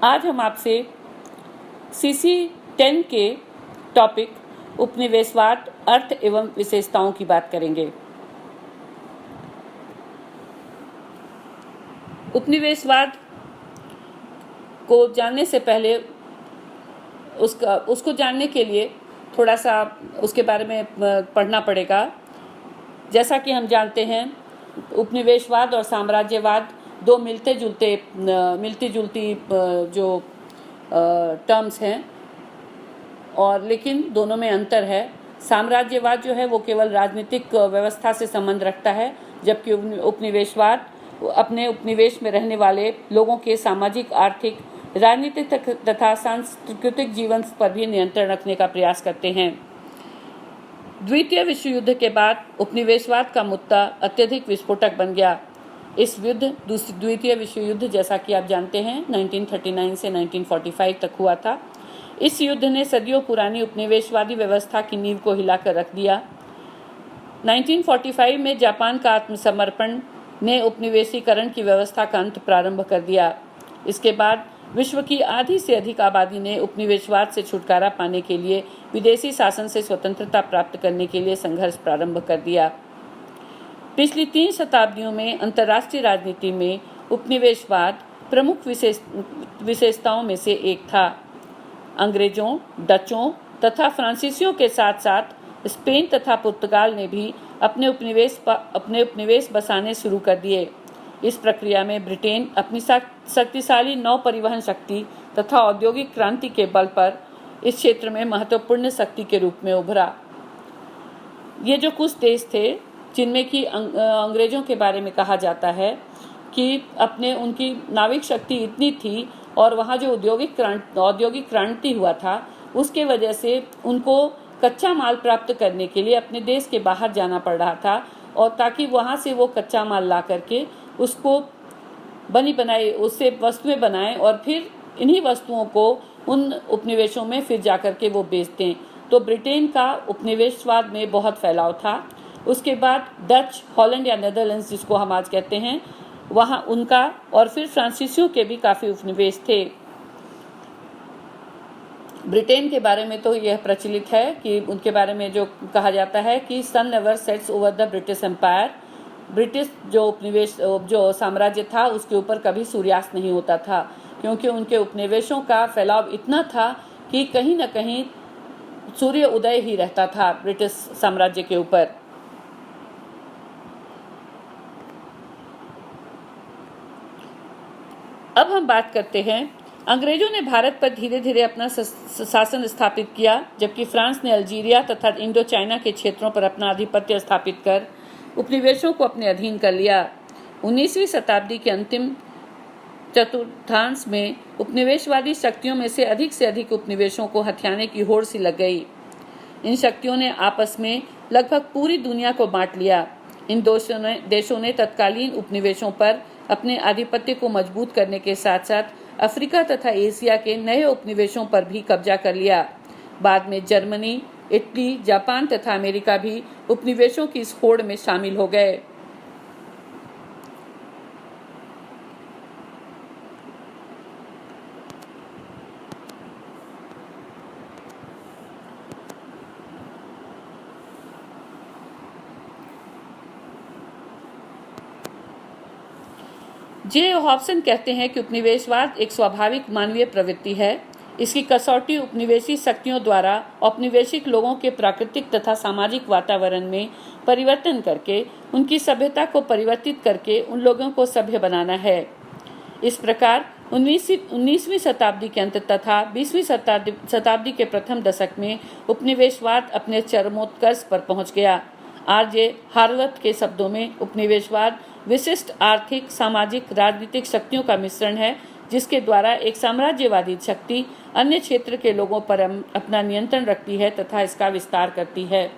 आज हम आपसे CC 10 के टॉपिक उपनिवेशवाद, अर्थ एवं विशेषताओं की बात करेंगे। उपनिवेशवाद को जानने से पहले उसको जानने के लिए थोड़ा सा उसके बारे में पढ़ना पड़ेगा। जैसा कि हम जानते हैं, उपनिवेशवाद और साम्राज्यवाद दो मिलती जुलती जो टर्म्स हैं, और लेकिन दोनों में अंतर है। साम्राज्यवाद जो है वो केवल राजनीतिक व्यवस्था से संबंध रखता है, जबकि उपनिवेशवाद अपने उपनिवेश में रहने वाले लोगों के सामाजिक, आर्थिक, राजनीतिक तथा सांस्कृतिक जीवन पर भी नियंत्रण रखने का प्रयास करते हैं। द्वितीय विश्व युद्ध के बाद उपनिवेशवाद का मुद्दा अत्यधिक विस्फोटक बन गया। इस द्वितीय विश्व युद्ध, जैसा कि आप जानते हैं, 1939 से 1945 तक हुआ था। इस युद्ध ने सदियों पुरानी उपनिवेशवादी व्यवस्था की नींव को हिलाकर रख दिया। 1945 में जापान का आत्मसमर्पण ने उपनिवेशीकरण की व्यवस्था का अंत प्रारंभ कर दिया। इसके बाद विश्व की आधी से अधिक आबादी ने उपनिवेशवाद से छुटकारा पाने के लिए विदेशी शासन से स्वतंत्रता प्राप्त करने के लिए संघर्ष प्रारंभ कर दिया। पिछली 3 शताब्दियों में अंतर्राष्ट्रीय राजनीति में उपनिवेशवाद प्रमुख विशेषताओं में से एक था। अंग्रेजों, डचों तथा फ्रांसीसियों के साथ साथ स्पेन तथा पुर्तगाल ने भी अपने उपनिवेश बसाने शुरू कर दिए। इस प्रक्रिया में ब्रिटेन अपनी शक्तिशाली नौ परिवहन शक्ति तथा औद्योगिक क्रांति के बल पर इस क्षेत्र में महत्वपूर्ण शक्ति के रूप में उभरा। ये जो कुछ देश थे जिनमें कि अंग्रेजों के बारे में कहा जाता है कि उनकी नाविक शक्ति इतनी थी, और वहाँ जो औद्योगिक क्रांति हुआ था, उसके वजह से उनको कच्चा माल प्राप्त करने के लिए अपने देश के बाहर जाना पड़ रहा था, और ताकि वहाँ से वो कच्चा माल ला करके उसको उससे वस्तुएं बनाएं और फिर इन्हीं वस्तुओं को उन उपनिवेशों में फिर जा करके वो बेच दें। तो ब्रिटेन का उपनिवेशवाद में बहुत फैलाव था। उसके बाद डच, हॉलैंड या नेदरलैंड्स जिसको हम आज कहते हैं, वहाँ उनका, और फिर फ्रांसीसियों के भी काफ़ी उपनिवेश थे। ब्रिटेन के बारे में तो यह प्रचलित है कि उनके बारे में जो कहा जाता है कि sun never sets over the British Empire. British जो साम्राज्य था उसके ऊपर कभी सूर्यास्त नहीं होता था, क्योंकि उनके उपनिवेशों का फैलाव इतना था कि कहीं न कहीं सूर्य उदय ही रहता था ब्रिटिश साम्राज्य के ऊपर। अब हम बात करते हैं, अंग्रेजों ने भारत पर धीरे धीरे अपना शासन स्थापित किया, जबकि फ्रांस ने अल्जीरिया तथा इंडो चाइना के क्षेत्रों पर अपना आधिपत्य स्थापित कर उपनिवेशों को अपने अधीन कर लिया। 19वीं शताब्दी के अंतिम चतुर्थांश में उपनिवेशवादी शक्तियों में से अधिक उपनिवेशों को हथियाने की होड़ सी लग गई। इन शक्तियों ने आपस में लगभग पूरी दुनिया को बांट लिया। इन देशों ने तत्कालीन उपनिवेशों पर अपने आधिपत्य को मजबूत करने के साथ साथ अफ्रीका तथा एशिया के नए उपनिवेशों पर भी कब्जा कर लिया। बाद में जर्मनी, इटली, जापान तथा अमेरिका भी उपनिवेशों की इस होड़ में शामिल हो गए। जे हॉब्सन कहते हैं कि उपनिवेशवाद एक स्वाभाविक मानवीय प्रवृत्ति है। इसकी कसौटी उपनिवेशी शक्तियों द्वारा औपनिवेशिक लोगों के प्राकृतिक तथा सामाजिक वातावरण में परिवर्तन करके उनकी सभ्यता को परिवर्तित करके उन लोगों को सभ्य बनाना है। इस प्रकार 19वीं शताब्दी के अंत तथा 20वीं शताब्दी के प्रथम दशक में उपनिवेशवाद अपने चरमोत्कर्ष पर पहुंच गया। आर.जे. हार्वर्थ के शब्दों में उपनिवेशवाद विशिष्ट आर्थिक, सामाजिक, राजनीतिक शक्तियों का मिश्रण है, जिसके द्वारा एक साम्राज्यवादी शक्ति अन्य क्षेत्र के लोगों पर अपना नियंत्रण रखती है तथा इसका विस्तार करती है।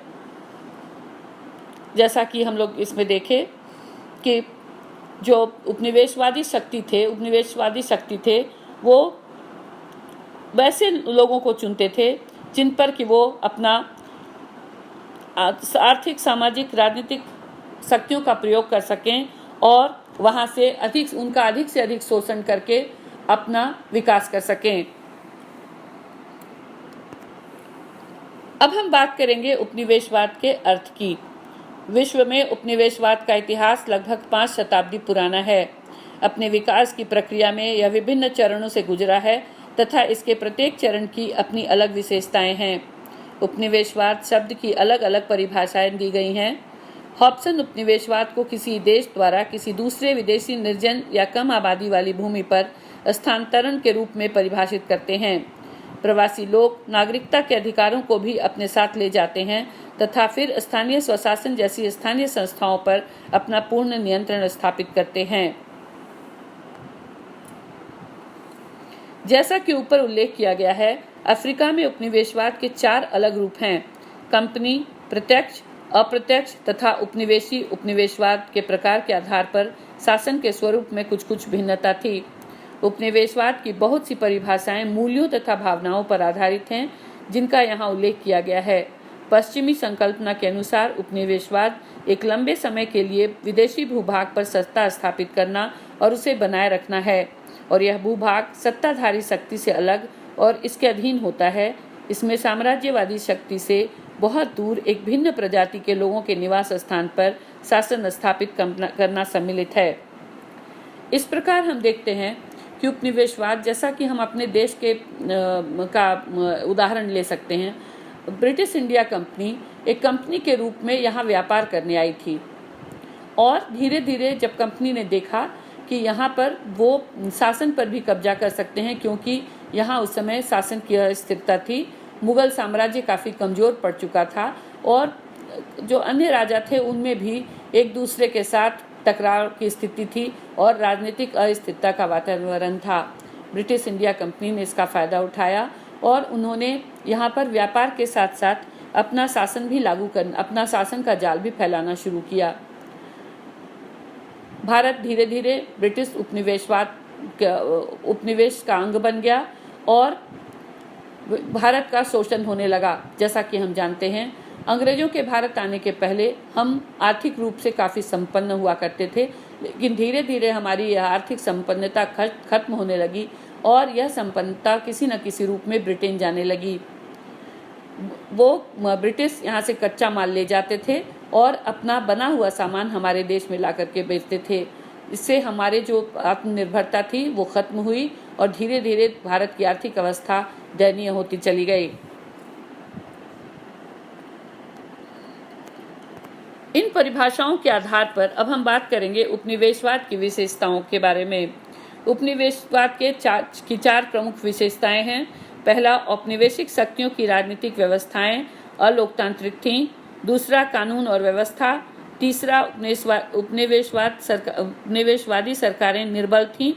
जैसा कि हम लोग इसमें देखें कि जो उपनिवेशवादी शक्ति थे वो वैसे लोगों को चुनते थे जिन पर कि वो अपना आर्थिक, सामाजिक, राजनीतिक शक्तियों का प्रयोग कर सकें और वहाँ से अधिक से अधिक शोषण करके अपना विकास कर सकें। अब हम बात करेंगे उपनिवेशवाद के अर्थ की। विश्व में उपनिवेशवाद का इतिहास लगभग 5 शताब्दी पुराना है। अपने विकास की प्रक्रिया में यह विभिन्न चरणों से गुजरा है तथा इसके प्रत्येक चरण की अपनी अलग विशेषताएं हैं। उपनिवेशवाद शब्द की अलग अलग परिभाषाएं दी गई हैं। हॉब्सन उपनिवेशवाद को किसी देश द्वारा किसी दूसरे विदेशी निर्जन या कम आबादी वाली भूमि पर स्थानांतरण के रूप में परिभाषित करते हैं। प्रवासी लोग नागरिकता के अधिकारों को भी अपने साथ ले जाते हैं तथा फिर स्थानीय स्वशासन जैसी स्थानीय संस्थाओं पर अपना पूर्ण नियंत्रण स्थापित करते हैं। जैसा कि ऊपर उल्लेख किया गया है, अफ्रीका में उपनिवेशवाद के 4 अलग रूप हैं। कंपनी, प्रत्यक्ष, अप्रत्यक्ष तथा उपनिवेशी उपनिवेशवाद के प्रकार के आधार पर शासन के स्वरूप में कुछ भिन्नता थी। उपनिवेशवाद की बहुत सी परिभाषाएं मूल्यों तथा भावनाओं पर आधारित हैं, जिनका यहाँ उल्लेख किया गया है। पश्चिमी संकल्पना के अनुसार उपनिवेशवाद एक लंबे समय के लिए विदेशी भूभाग पर सत्ता स्थापित करना और उसे बनाए रखना है, और यह भूभाग सत्ताधारी शक्ति से अलग और इसके अधीन होता है। इसमें साम्राज्यवादी शक्ति से बहुत दूर एक भिन्न प्रजाति के लोगों के निवास स्थान पर शासन स्थापित करना सम्मिलित है। इस प्रकार हम देखते हैं कि उपनिवेशवाद, जैसा कि हम अपने देश के का उदाहरण ले सकते हैं, ब्रिटिश इंडिया कंपनी एक कंपनी के रूप में यहाँ व्यापार करने आई थी, और धीरे धीरे जब कंपनी ने देखा कि यहाँ पर वो शासन पर भी कब्जा कर सकते हैं, क्योंकि यहाँ उस समय शासन की अस्थिरता थी, मुगल साम्राज्य काफ़ी कमज़ोर पड़ चुका था और जो अन्य राजा थे उनमें भी एक दूसरे के साथ टकराव की स्थिति थी और राजनीतिक अस्थिरता का वातावरण था। ब्रिटिश इंडिया कंपनी ने इसका फ़ायदा उठाया और उन्होंने यहाँ पर व्यापार के साथ साथ अपना शासन भी अपना शासन का जाल भी फैलाना शुरू किया। भारत धीरे धीरे ब्रिटिश उपनिवेश का अंग बन गया और भारत का शोषण होने लगा। जैसा कि हम जानते हैं, अंग्रेजों के भारत आने के पहले हम आर्थिक रूप से काफ़ी संपन्न हुआ करते थे, लेकिन धीरे धीरे हमारी यह आर्थिक संपन्नता खत्म होने लगी और यह संपन्नता किसी न किसी रूप में ब्रिटेन जाने लगी। वो ब्रिटिश यहाँ से कच्चा माल ले जाते थे और अपना बना हुआ सामान हमारे देश में ला करके बेचते थे। इससे हमारे जो आत्मनिर्भरता थी वो खत्म हुई और धीरे धीरे भारत की आर्थिक अवस्था दयनीय होती चली गई। इन परिभाषाओं के आधार पर अब हम बात करेंगे उपनिवेशवाद की विशेषताओं के बारे में। उपनिवेशवाद के चार प्रमुख विशेषताएं हैं। पहला, औपनिवेशिक शक्तियों की राजनीतिक व्यवस्थाएं अलोकतांत्रिक थीं। दूसरा, कानून और व्यवस्था। तीसरा, उपनिवेशवादी सरकारें निर्बल थीं।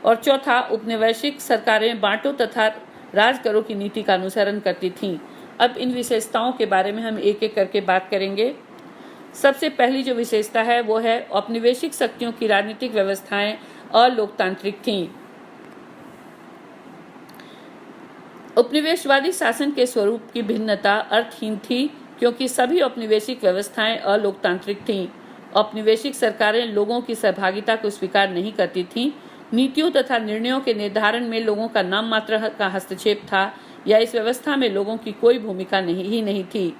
और चौथा, उपनिवेशिक सरकारें बांटो तथा राज करो की नीति का अनुसरण करती थीं। अब इन विशेषताओं के बारे में हम एक एक करके बात करेंगे। सबसे पहली जो विशेषता है वो है औपनिवेशिक शक्तियों की राजनीतिक व्यवस्थाएं अलोकतांत्रिक थीं। उपनिवेशवादी शासन के स्वरूप की भिन्नता अर्थहीन थी, क्योंकि सभी औपनिवेशिक व्यवस्थाएं अलोकतांत्रिक थीं। औपनिवेशिक सरकारें लोगों की सहभागिता को स्वीकार नहीं करती थीं। नीतियों तथा निर्णयों के निर्धारण में लोगों का नाम मात्र का हस्तक्षेप था, या इस व्यवस्था में लोगों की कोई भूमिका नहीं थी।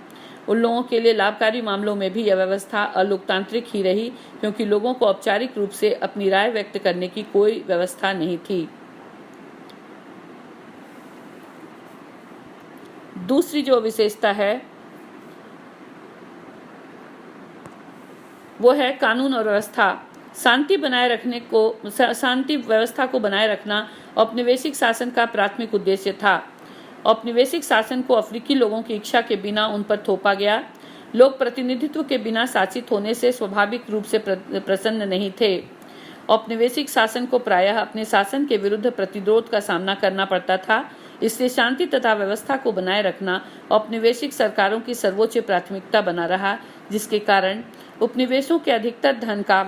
उन लोगों के लिए लाभकारी मामलों में भी यह व्यवस्था अलोकतांत्रिक ही रही, क्योंकि लोगों को औपचारिक रूप से अपनी राय व्यक्त करने की कोई व्यवस्था नहीं थी। दूसरी जो विशेषता है वो है कानून और व्यवस्था। शांति व्यवस्था को बनाए रखना औपनिवेशिक शासन का प्राथमिक उद्देश्य था। औपनिवेशिक शासन को अफ्रीकी लोगों की इच्छा के बिना उन पर थोपा गया। लोग प्रतिनिधित्व के बिना शासित होने से स्वाभाविक रूप से प्रसन्न नहीं थे। औपनिवेशिक शासन को प्रायः अपने शासन के विरुद्ध प्रतिरोध का सामना करना पड़ता था। इसलिए शांति तथा व्यवस्था को बनाए रखना औपनिवेशिक सरकारों की सर्वोच्च प्राथमिकता बना रहा, जिसके कारण उपनिवेशों के अधिकतर धन का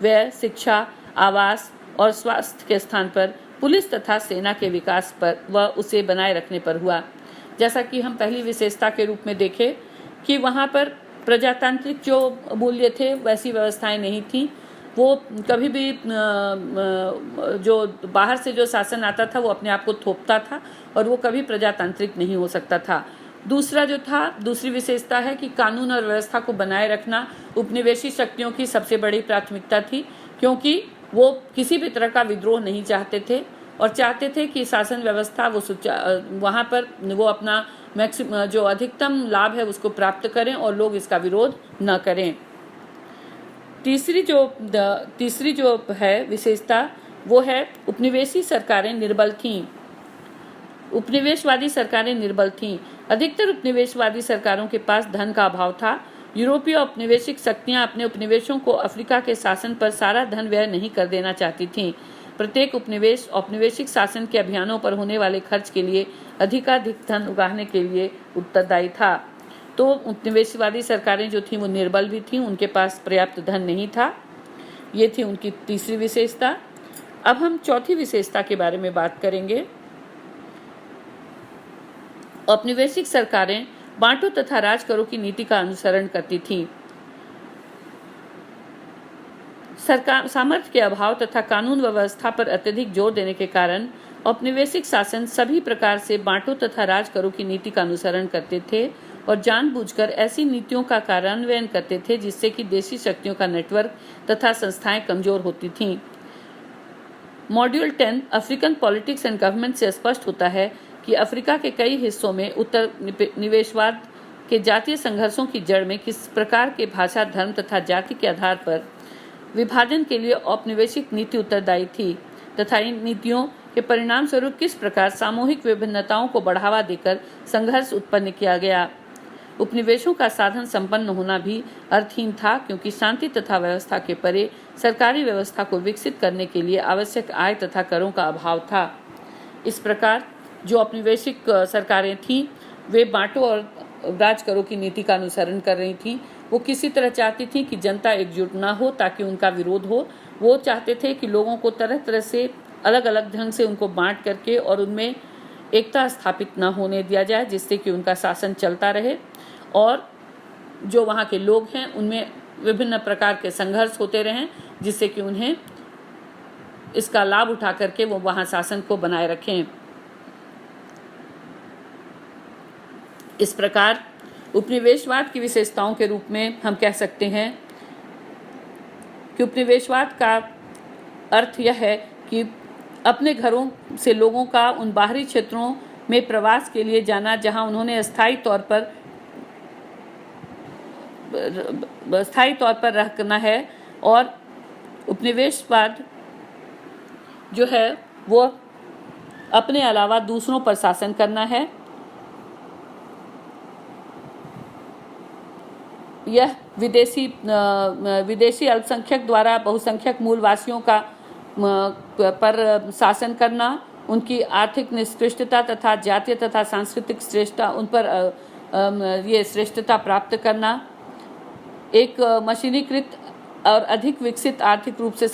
व्यय शिक्षा, आवास और स्वास्थ्य के स्थान पर पुलिस तथा सेना के विकास पर व उसे बनाए रखने पर हुआ। जैसा कि हम पहली विशेषता के रूप में देखें कि वहाँ पर प्रजातांत्रिक जो मूल्य थे वैसी व्यवस्थाएं नहीं थी। वो कभी भी जो बाहर से जो शासन आता था वो अपने आप को थोपता था और वो कभी प्रजातांत्रिक नहीं हो सकता था। दूसरी विशेषता है कि कानून और व्यवस्था को बनाए रखना उपनिवेशी शक्तियों की सबसे बड़ी प्राथमिकता थी, क्योंकि वो किसी भी तरह का विद्रोह नहीं चाहते थे और चाहते थे कि शासन व्यवस्था वहाँ पर वो अपना जो अधिकतम लाभ है उसको प्राप्त करें और लोग इसका विरोध न करें। तीसरी जो है विशेषता वो है उपनिवेशी सरकारें निर्बल थीं। उपनिवेशवादी सरकारें निर्बल थीं। अधिकतर उपनिवेशवादी सरकारों के पास धन का अभाव था। यूरोपीय औपनिवेशिक शक्तियां अपने उपनिवेशों को अफ्रीका के शासन पर सारा धन व्यय नहीं कर देना चाहती थीं। प्रत्येक उपनिवेश औपनिवेशिक शासन के अभियानों पर होने वाले खर्च के लिए अधिकाधिक धन उगाहने के लिए उत्तरदायी था। तो उपनिवेशवादी सरकारें जो थीं वो निर्बल भी थीं, उनके पास पर्याप्त धन नहीं था। ये थी उनकी तीसरी विशेषता। अब हम चौथी विशेषता के बारे में बात करेंगे। औपनिवेशिक सरकारें बांटो तथा राज करो की नीति का अनुसरण करती थीं। सरकार सामर्थ्य के अभाव तथा कानून व्यवस्था पर अत्यधिक जोर देने के कारण औपनिवेशिक शासन सभी प्रकार से बांटो तथा राज करो की नीति का अनुसरण करते थे और जानबूझकर ऐसी नीतियों का कार्यान्वयन करते थे जिससे कि देशी शक्तियों का नेटवर्क तथा संस्थाएं कमजोर होती थीं। Module 10 African politics and government से स्पष्ट होता है कि अफ्रीका के कई हिस्सों में उत्तर निवेशवाद के जातीय संघर्षों की जड़ में किस प्रकार के भाषा, धर्म तथा जाति के आधार पर विभाजन के लिए औपनिवेशिक नीति उत्तरदायी थी तथा इन नीतियों के परिणाम स्वरूप किस प्रकार सामूहिक विभिन्नताओं को बढ़ावा देकर संघर्ष उत्पन्न किया गया। उपनिवेशों का साधन संपन्न होना भी अर्थहीन था, क्योंकि शांति तथा व्यवस्था के परे सरकारी व्यवस्था को विकसित करने के लिए आवश्यक आय तथा करों का अभाव था। इस प्रकार जो औपनिवेशिक सरकारें थीं वे बांटो और राज करो की नीति का अनुसरण कर रही थीं। वो किसी तरह चाहती थी कि जनता एकजुट ना हो ताकि उनका विरोध हो। वो चाहते थे कि लोगों को तरह तरह से अलग अलग ढंग से उनको बांट करके और उनमें एकता स्थापित न होने दिया जाए, जिससे कि उनका शासन चलता रहे और जो वहाँ के लोग हैं उनमें विभिन्न प्रकार के संघर्ष होते रहें, जिससे कि उन्हें इसका लाभ उठा करके वो वहाँ शासन को बनाए रखें। इस प्रकार उपनिवेशवाद की विशेषताओं के रूप में हम कह सकते हैं कि उपनिवेशवाद का अर्थ यह है कि अपने घरों से लोगों का उन बाहरी क्षेत्रों में प्रवास के लिए जाना जहां उन्होंने स्थायी तौर पर रहना है, और उपनिवेशवाद जो है वो अपने अलावा दूसरों पर शासन करना है। यह विदेशी अल्पसंख्यक द्वारा बहुसंख्यक मूलवासियों का पर शासन करना, उनकी आर्थिक निष्कृष्टता तथा जातीय तथा सांस्कृतिक श्रेष्ठता उन पर ये श्रेष्ठता प्राप्त करना, एक मशीनीकृत और अधिक विकसित आर्थिक रूप से